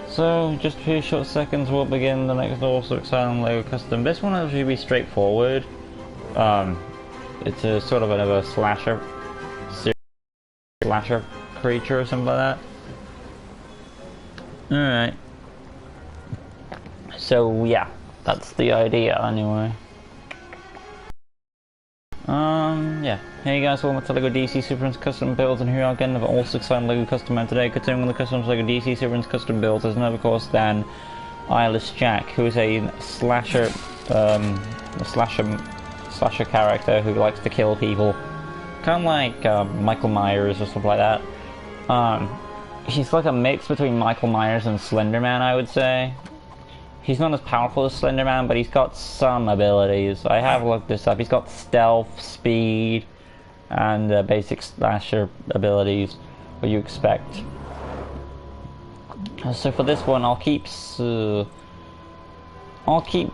So, just a few short seconds, we'll begin the next also exciting LEGO custom. This one will be straightforward. It's a sort of another slasher creature or something like that. Alright. So, yeah, that's the idea anyway. Yeah. Hey guys, welcome to LEGO DC Super Friends Custom Builds, and here again with all 6 LEGO Custom Man today. Continuing with the customs LEGO DC Super Friends Custom Builds, there's none of course than Eyeless Jack, who is a slasher character who likes to kill people. Kind of like Michael Myers or something like that. He's like a mix between Michael Myers and Slender Man, I would say. He's not as powerful as Slender Man, but he's got some abilities. I have looked this up. He's got stealth, speed, and basic slasher abilities, what you expect. So for this one, I'll keep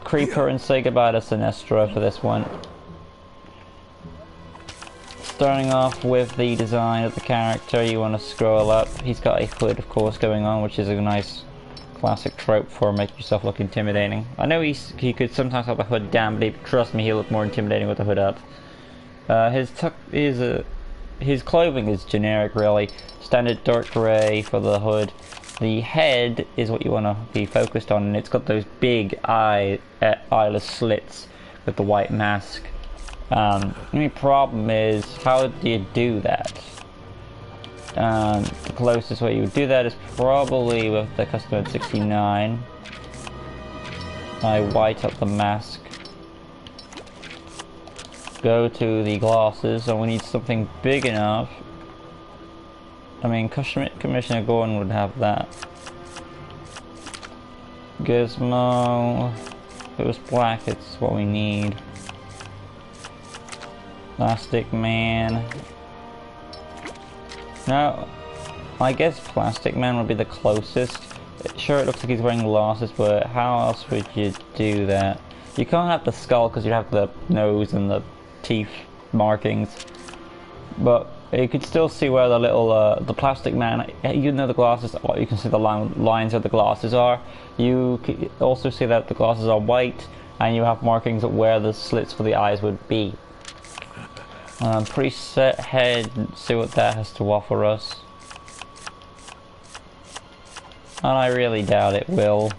Creeper and say goodbye to Sinestro for this one. Starting off with the design of the character, you want to scroll up. He's got a hood, of course, going on, which is a nice classic trope for making yourself look intimidating. I know he could sometimes have the hood down, but trust me, he'll look more intimidating with the hood up. His clothing is generic, really. Standard dark grey for the hood. The head is what you want to be focused on, and it's got those big eyeless slits with the white mask. The only problem is, how do you do that? The closest way you would do that is probably with the custom 69. I white up the mask. Go to the glasses, and we need something big enough. I mean, Commissioner Gordon would have that. Gizmo. If it was black, it's what we need. Plastic Man. Now, I guess Plastic Man would be the closest. Sure, it looks like he's wearing glasses, but how else would you do that? You can't have the skull because you'd have the nose and the teeth markings. But you could still see where the little, the Plastic Man, even though the glasses, you can see the lines where the glasses are. You can also see that the glasses are white, and you have markings of where the slits for the eyes would be. Preset head, see what that has to offer us. And I really doubt it will.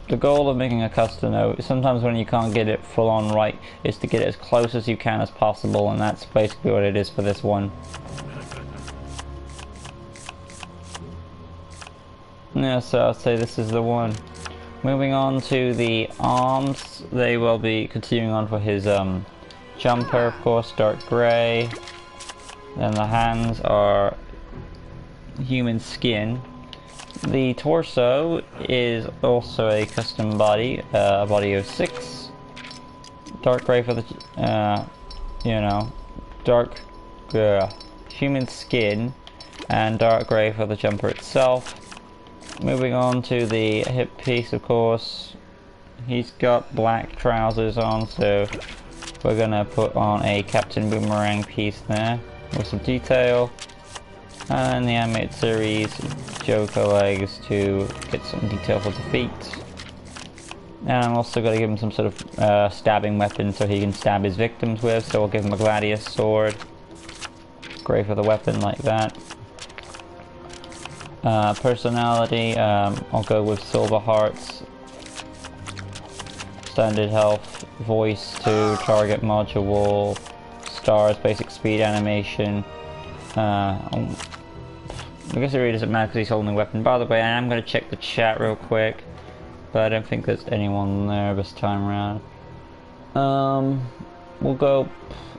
The goal of making a custom, though, sometimes when you can't get it full on right, is to get it as close as you can as possible, and that's basically what it is for this one. Yeah, so I'd say this is the one. Moving on to the arms, they will be continuing on for his jumper, of course, dark grey. Then the hands are human skin. The torso is also a custom body, a body of 6. Dark grey for the, dark human skin, and dark grey for the jumper itself. Moving on to the hip piece, of course, he's got black trousers on, so we're gonna put on a Captain Boomerang piece there with some detail, and the animated series Joker legs to get some detail for the feet. And I'm also gonna give him some sort of stabbing weapon so he can stab his victims with, so we'll give him a gladius sword, grey for the weapon like that. Personality, I'll go with silver hearts, standard health, voice to target module, stars, basic speed animation. I guess it really doesn't matter because he's holding a weapon. By the way, I am going to check the chat real quick, but I don't think there's anyone there this time around. We'll go,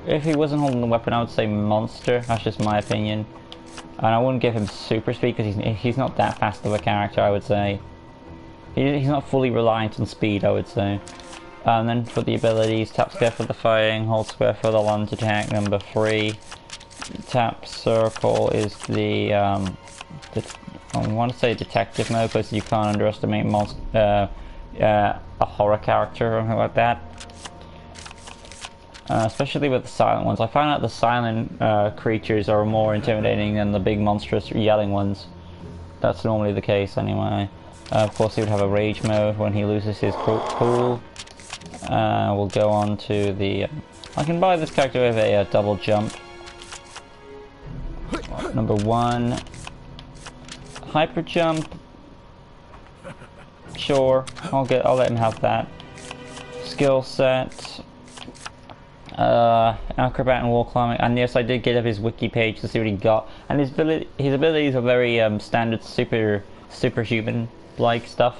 if he wasn't holding the weapon, I would say monster. That's just my opinion. And I wouldn't give him super speed because he's not that fast of a character, I would say. He's not fully reliant on speed, I would say. And then for the abilities, tap square for the fighting, hold square for the lunge attack, number 3. Tap circle is the, I want to say detective mode because you can't underestimate a horror character or anything like that. Especially with the silent ones. I find out the silent creatures are more intimidating than the big monstrous yelling ones. That's normally the case anyway. Of course, he would have a rage mode when he loses his cool. We'll go on to the... I can buy this character with a double jump. Number 1. Hyper jump. Sure, I'll let him have that. Skill set. Acrobat and wall climbing. And yes, I did get up his wiki page to see what he got. And his abilities are very standard superhuman-like stuff.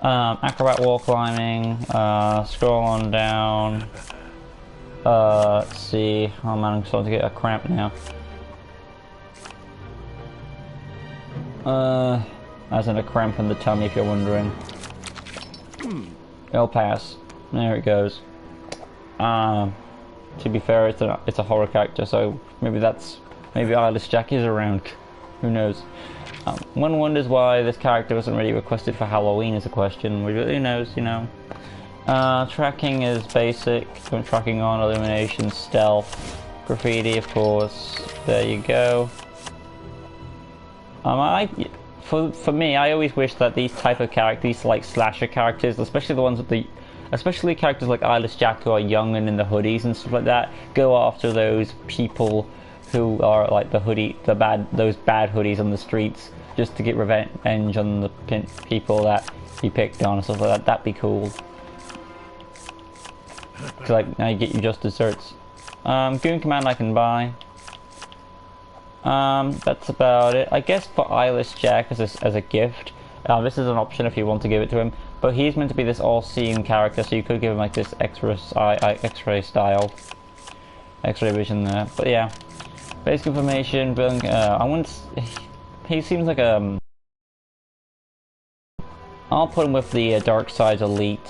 Acrobat wall climbing, scroll on down, let's see, oh man, I'm starting to get a cramp now. As in a cramp in the tummy if you're wondering. It'll pass. There it goes. To be fair, it's a horror character, so maybe Eyeless Jack is around. Who knows? One wonders why this character wasn't really requested for Halloween is a question. Who knows, you know. Tracking is basic. Tracking on, illumination, stealth, graffiti, of course. There you go. For me, I always wish that these type of characters, these like slasher characters, especially the ones with especially characters like Eyeless Jack who are young and in the hoodies and stuff like that, go after those people who are like those bad hoodies on the streets, just to get revenge on the people that he picked on and stuff like that. That'd be cool. Cause like now you get your just desserts. Goon Command I can buy. That's about it. I guess for Eyeless Jack as a gift. This is an option if you want to give it to him. But he's meant to be this all-seeing character, so you could give him like this X-ray style, X-ray vision there. But yeah, basic information. He seems like I'll put him with the Dark Side Elite.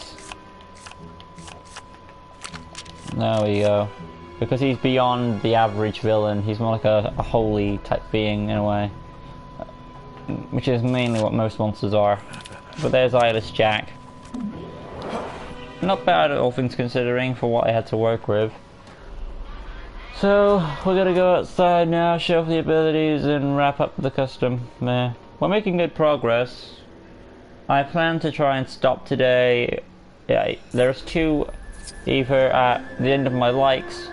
There we go. Because he's beyond the average villain. He's more like a holy type being in a way, which is mainly what most monsters are. But there's Eyeless Jack. Not bad, all things considering, for what I had to work with. So we're gonna go outside now, show off the abilities, and wrap up the custom. We're making good progress. I plan to try and stop today. Yeah, there's 2, either at the end of my likes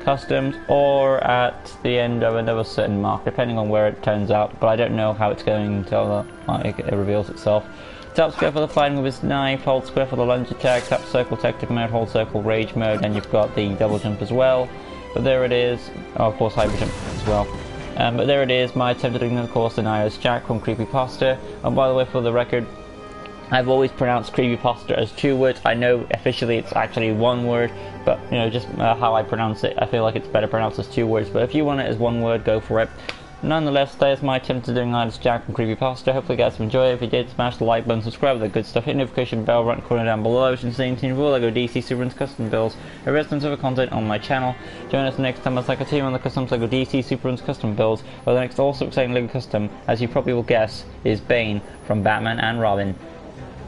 customs or at the end of another certain mark, depending on where it turns out. But I don't know how it's going until it reveals itself. Tap square for the fighting with his knife, hold square for the lunge attack, tap circle tactic mode, hold circle rage mode, and you've got the double jump as well. But there it is. Oh, of course, hyper jump as well. But there it is, my attempt at doing the course in Eyeless Jack from Creepypasta. And by the way, for the record, I've always pronounced Creepypasta as 2 words. I know officially it's actually 1 word, but you know, just how I pronounce it, I feel like it's better pronounced as 2 words. But if you want it as 1 word, go for it. Nonetheless, there's my attempt at doing Eyeless Jack from Creepypasta. Hopefully you guys enjoy it. If you did, smash the like button, subscribe, the good stuff, hit the notification bell right in the corner down below. If you're interested in all LEGO DC Superruns custom builds, a resident of content on my channel. Join us next time as like a team on the custom LEGO DC Superruns custom builds, where the next also exciting LEGO custom, as you probably will guess, is Bane from Batman and Robin.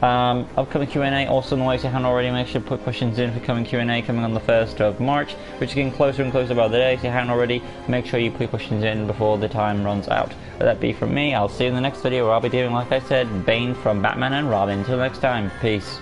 Upcoming Q&A, also in the way if you haven't already, make sure to put questions in for coming Q&A coming on the 1st of March, which is getting closer and closer by the day. If you haven't already, make sure you put questions in before the time runs out. But that be from me. I'll see you in the next video where I'll be doing, like I said, Bane from Batman and Robin. Until next time, peace.